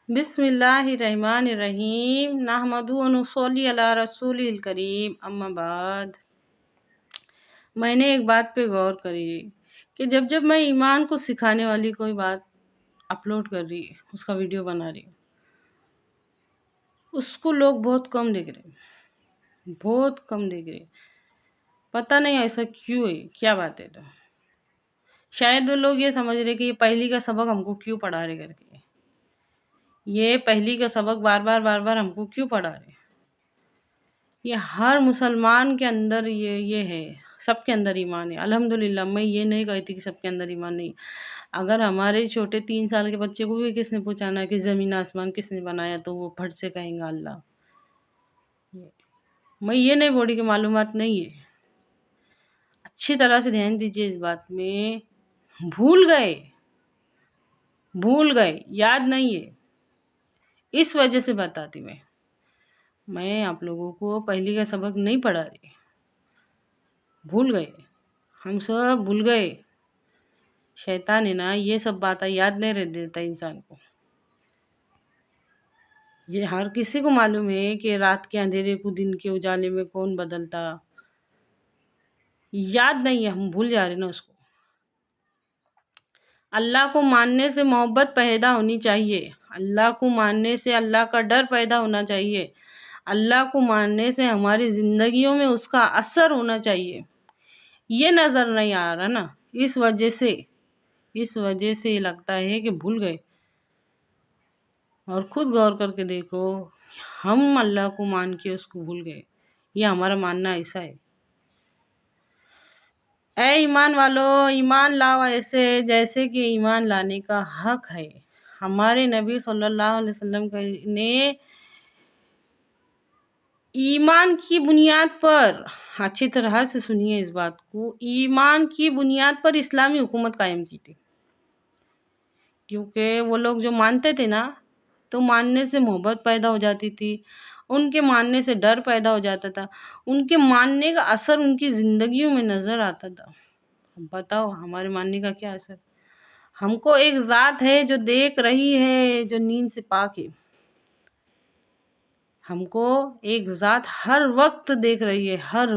بسم اللہ الرحمن الرحیم نحمدہ و نصلی علی رسول الکریم اما بعد۔ میں نے ایک بات پہ غور کری کہ جب میں ایمان کو سکھانے والی کوئی بات اپلوڈ کر رہی اس کا ویڈیو بنا رہی اس کو لوگ بہت کم دیکھ رہے پتہ نہیں ایسا کیوں ہے، کیا بات ہے؟ تو شاید وہ لوگ یہ سمجھ رہے کہ یہ پہلی کا سبق ہم کو کیوں پڑھا رہے کر کے، یہ پہلی کا سبق بار بار ہم کو کیوں پڑھا رہے۔ یہ ہر مسلمان کے اندر یہ ہے، سب کے اندر ایمان ہے الحمدللہ۔ میں یہ نہیں کہتی کہ سب کے اندر ایمان نہیں۔ اگر ہمارے چھوٹے 3 سال کے بچے کو بھی کس نے پوچھانا کہ زمین آسمان کس نے بنایا تو وہ پھٹ سے کہیں گا اللہ۔ میں یہ نہیں بولی کہ معلومات نہیں ہے، اچھی طرح سے دھیان دیجیے اس بات میں۔ بھول گئے، یاد نہیں ہے، اس وجہ سے بتاتی میں آپ لوگوں کو پہلی کا سبق نہیں پڑھا رہی۔ بھول گئے، ہم سب بھول گئے۔ شیطان ہے نا، یہ سب باتیں یاد نہیں رہ دیتا انسان کو۔ یہ ہر کسی کو معلوم ہے کہ رات کے اندھیرے کو دن کے اجالے میں کون بدلتا، یاد نہیں ہے، ہم بھول جا رہے نا اس کو۔ اللہ کو ماننے سے محبت پیدا ہونی چاہیے، اللہ کو ماننے سے اللہ کا ڈر پیدا ہونا چاہیے، اللہ کو ماننے سے ہماری زندگیوں میں اس کا اثر ہونا چاہیے۔ یہ نظر نہیں آ رہا نا، اس وجہ سے یہ لگتا ہے کہ بھول گئے۔ اور خود غور کر کے دیکھو، ہم اللہ کو مان کے اس کو بھول گئے، یہ ہمارا ماننا ایسا ہے۔ اے ایمان والو، ایمان لاؤ ایسے جیسے کہ ایمان لانے کا حق ہے۔ ہمارے نبی صلی اللہ علیہ وسلم نے ایمان کی بنیاد پر، اچھی طرح سے سنیے اس بات کو، ایمان کی بنیاد پر اسلامی حکومت قائم کی تھی۔ کیونکہ وہ لوگ جو مانتے تھے نا تو ماننے سے محبت پیدا ہو جاتی تھی، ان کے ماننے سے ڈر پیدا ہو جاتا تھا، ان کے ماننے کا اثر ان کی زندگیوں میں نظر آتا تھا۔ بتاؤ ہمارے ماننے کا کیا اثر؟ ہم کو ایک ذات ہے جو دیکھ رہی ہے، جو نیند سے پاک ہے۔ ہم کو ایک ذات ہر وقت دیکھ رہی ہے، ہر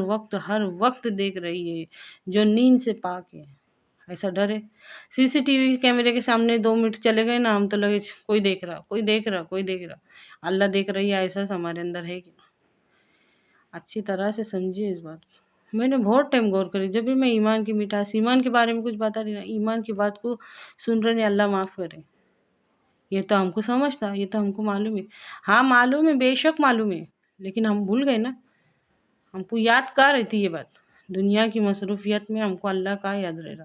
وقت دیکھ رہی ہے، جو نیند سے پاک ہے۔ ایسا ڈر ہے؟ CCTV کیمرے کے سامنے 2 منٹ چلے گئے نا، ہم تو لگے کوئی دیکھ رہا۔ اللہ دیکھ رہی ہے، احساس ہمارے اندر ہے کیا؟ اچھی طرح سے سمجھیے اس بات کو۔ میں نے بہت ٹائم غور کری، جب بھی میں ایمان کی مٹھاس، ایمان کے بارے میں کچھ بتا رہی نا، ایمان کی بات کو سن رہے ہیں، اللہ معاف کرے۔ یہ تو ہم کو سمجھتا، یہ تو ہم کو معلوم ہے، ہاں معلوم ہے، بے شک معلوم ہے، لیکن ہم بھول گئے نا۔ ہم کو یاد کہاں رہتی یہ بات؟ دنیا کی مصروفیت میں ہم کو اللہ کا یاد رہے گا۔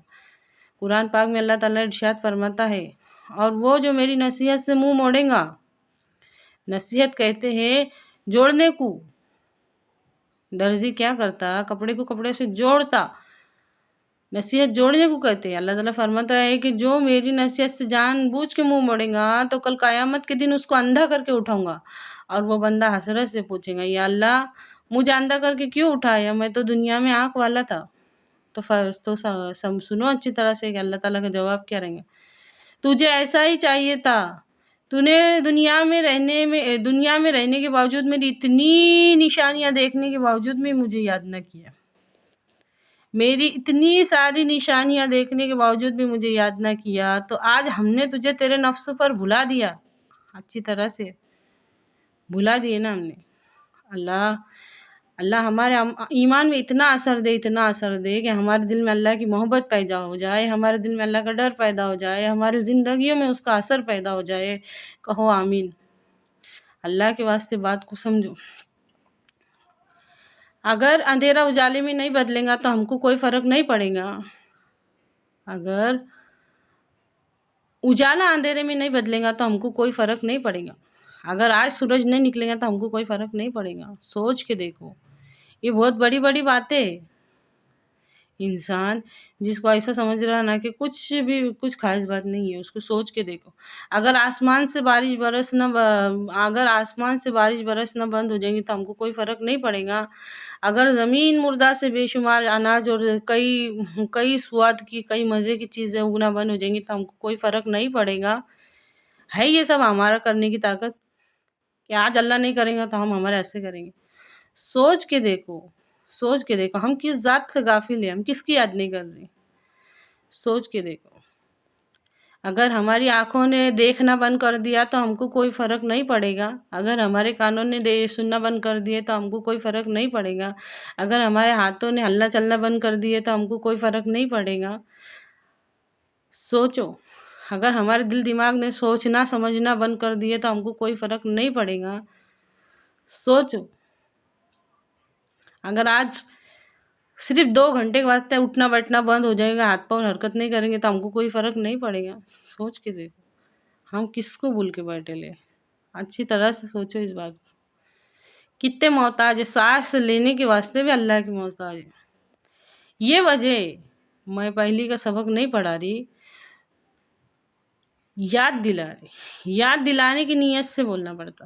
قرآن پاک میں اللہ تعالیٰ ارشاد فرماتا ہے، اور وہ جو میری نصیحت سے منہ موڑے گا، نصیحت کہتے ہیں جوڑنے کو، درزی کیا کرتا؟ کپڑے کو کپڑے سے جوڑتا، نصیحت جوڑنے کو کہتے ہیں۔ اللہ تعالیٰ فرماتا ہے کہ جو میری نصیحت سے جان بوجھ کے منہ موڑے گا تو کل قیامت کے دن اس کو اندھا کر کے اٹھاؤں گا، اور وہ بندہ حسرت سے پوچھے گا، یا اللہ مجھے اندھا کر کے کیوں اٹھایا؟ میں تو دنیا میں آنکھ والا تھا۔ تو سنو اچھی طرح سے کہ اللہ تعالیٰ کا جواب کیا رہیں گا۔ تجھے ایسا ہی چاہیے تھا، تو نے دنیا میں رہنے کے باوجود، میری اتنی نشانیاں دیکھنے کے باوجود میں مجھے یاد نہ کیا، میری اتنی ساری نشانیاں دیکھنے کے باوجود بھی مجھے یاد نہ کیا، تو آج ہم نے تجھے تیرے نفس پر بھلا دیا، اچھی طرح سے بھلا دیے نا ہم نے۔ اللہ ہمارے ایمان میں اتنا اثر دے کہ ہمارے دل میں اللہ کی محبت پیدا ہو جائے، ہمارے دل میں اللہ کا ڈر پیدا ہو جائے، ہماری زندگیوں میں اس کا اثر پیدا ہو جائے۔ کہو آمین۔ اللہ کے واسطے بات کو سمجھو۔ اگر اندھیرا اجالے میں نہیں بدلے گا تو ہم کو کوئی فرق نہیں پڑے گا۔ اگر اجالا اندھیرے میں نہیں بدلے گا تو ہم کو کوئی فرق نہیں پڑے گا۔ اگر آج سورج نہیں نکلے گا تو ہم کو کوئی فرق نہیں پڑے گا۔ سوچ کے دیکھو، یہ بہت بڑی باتیں ہے۔ انسان جس کو ایسا سمجھ رہا نا کہ کچھ خاص بات نہیں ہے، اس کو سوچ کے دیکھو۔ اگر آسمان سے بارش برس نہ بند ہو جائیں گی تو ہم کو کوئی فرق نہیں پڑے گا۔ اگر زمین مردہ سے بے شمار اناج اور کئی سواد کی، کئی مزے کی چیزیں اگنا بند ہو جائیں گی تو ہم کو کوئی فرق نہیں پڑے گا۔ ہے یہ سب ہمارا کرنے کی طاقت کہ آج اللہ نہیں کریں گا تو ہم ہمارے ایسے کریں گے؟ سوچ کے دیکھو، سوچ کے دیکھو، ہم کس ذات سے غافل ہیں، ہم کس کی یاد نہیں کر رہے؟ سوچ کے دیکھو، اگر ہماری آنکھوں نے دیکھنا بند کر دیا تو ہم کو کوئی فرق نہیں پڑے گا، اگر ہمارے کانوں نے سننا بند کر دیے تو ہم کو کوئی فرق نہیں پڑے گا، اگر ہمارے ہاتھوں نے ہلنا چلنا بند کر دیے تو ہم کو کوئی فرق نہیں پڑے گا۔ سوچو، اگر ہمارے دل دماغ نے سوچنا سمجھنا بند کر دیے تو ہم کو کوئی فرق نہیں پڑے گا۔ سوچو، اگر آج صرف 2 گھنٹے کے واسطے اٹھنا بیٹھنا بند ہو جائے گا، ہاتھ پاؤں حرکت نہیں کریں گے تو ہم کو کوئی فرق نہیں پڑے گا۔ سوچ کے دیکھو، ہم کس کو بھول کے بیٹھے لے؟ اچھی طرح سے سوچو اس بات کو۔ کتنے محتاج ہے، سانس لینے کے واسطے بھی اللہ کی محتاج ہے۔ یہ وجہ ہے، میں پہلی کا سبق نہیں پڑھا رہی، یاد دلا رہی، یاد دلانے کی نیت سے بولنا پڑتا،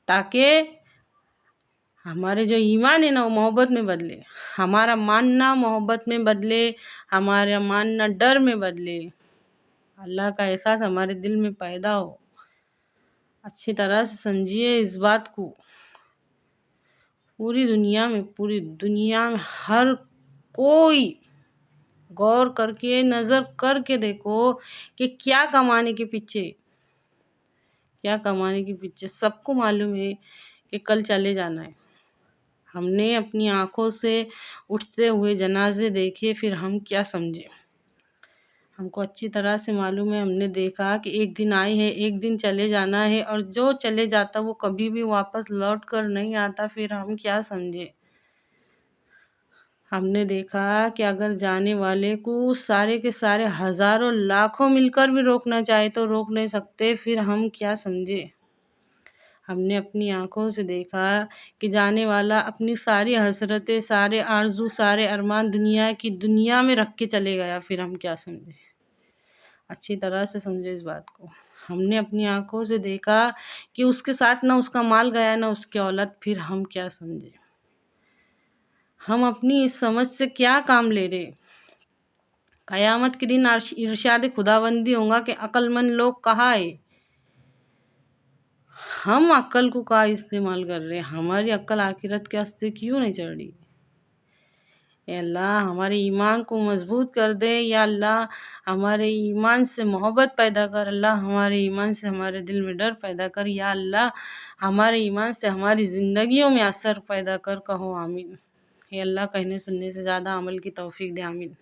تاکہ ہمارے جو ایمان ہے نا وہ محبت میں بدلے، ہمارا ماننا محبت میں بدلے، ہمارا ماننا ڈر میں بدلے، اللہ کا احساس ہمارے دل میں پیدا ہو۔ اچھی طرح سے سمجھیے اس بات کو۔ پوری دنیا میں ہر کوئی غور کر کے نظر کر کے دیکھو کہ کیا کمانے کے پیچھے سب کو معلوم ہے کہ کل چلے جانا ہے۔ ہم نے اپنی آنکھوں سے اٹھتے ہوئے جنازے دیکھے، پھر ہم کیا سمجھے؟ ہم کو اچھی طرح سے معلوم ہے، ہم نے دیکھا کہ ایک دن آئے ہیں، ایک دن چلے جانا ہے، اور جو چلے جاتا وہ کبھی بھی واپس لوٹ کر نہیں آتا، پھر ہم کیا سمجھے؟ ہم نے دیکھا کہ اگر جانے والے کو سارے کے سارے ہزاروں لاکھوں مل کر بھی روکنا چاہے تو روک نہیں سکتے، پھر ہم کیا سمجھے؟ ہم نے اپنی آنکھوں سے دیکھا کہ جانے والا اپنی ساری حسرتیں، سارے آرزو، سارے ارمان دنیا میں رکھ کے چلے گیا، پھر ہم کیا سمجھے؟ اچھی طرح سے سمجھے اس بات کو۔ ہم نے اپنی آنکھوں سے دیکھا کہ اس کے ساتھ نہ اس کا مال گیا نہ اس کی اولاد، پھر ہم کیا سمجھے؟ ہم اپنی اس سمجھ سے کیا کام لے رہے؟ قیامت کے دن ارشاد خداوندی ہوگا کہ عقل مند لوگ کہاں ہے؟ ہم عقل کو کہاں استعمال کر رہے ہیں؟ ہماری عقل آخرت کے راستے کیوں نہیں چڑھ رہی؟ اے اللہ ہمارے ایمان کو مضبوط کر دے، یا اللہ ہمارے ایمان سے محبت پیدا کر، اللہ ہمارے ایمان سے ہمارے دل میں ڈر پیدا کر، یا اللہ ہمارے ایمان سے ہماری زندگیوں میں اثر پیدا کر، کہو آمین۔ اے اللہ کہنے سننے سے زیادہ عمل کی توفیق دے، آمین۔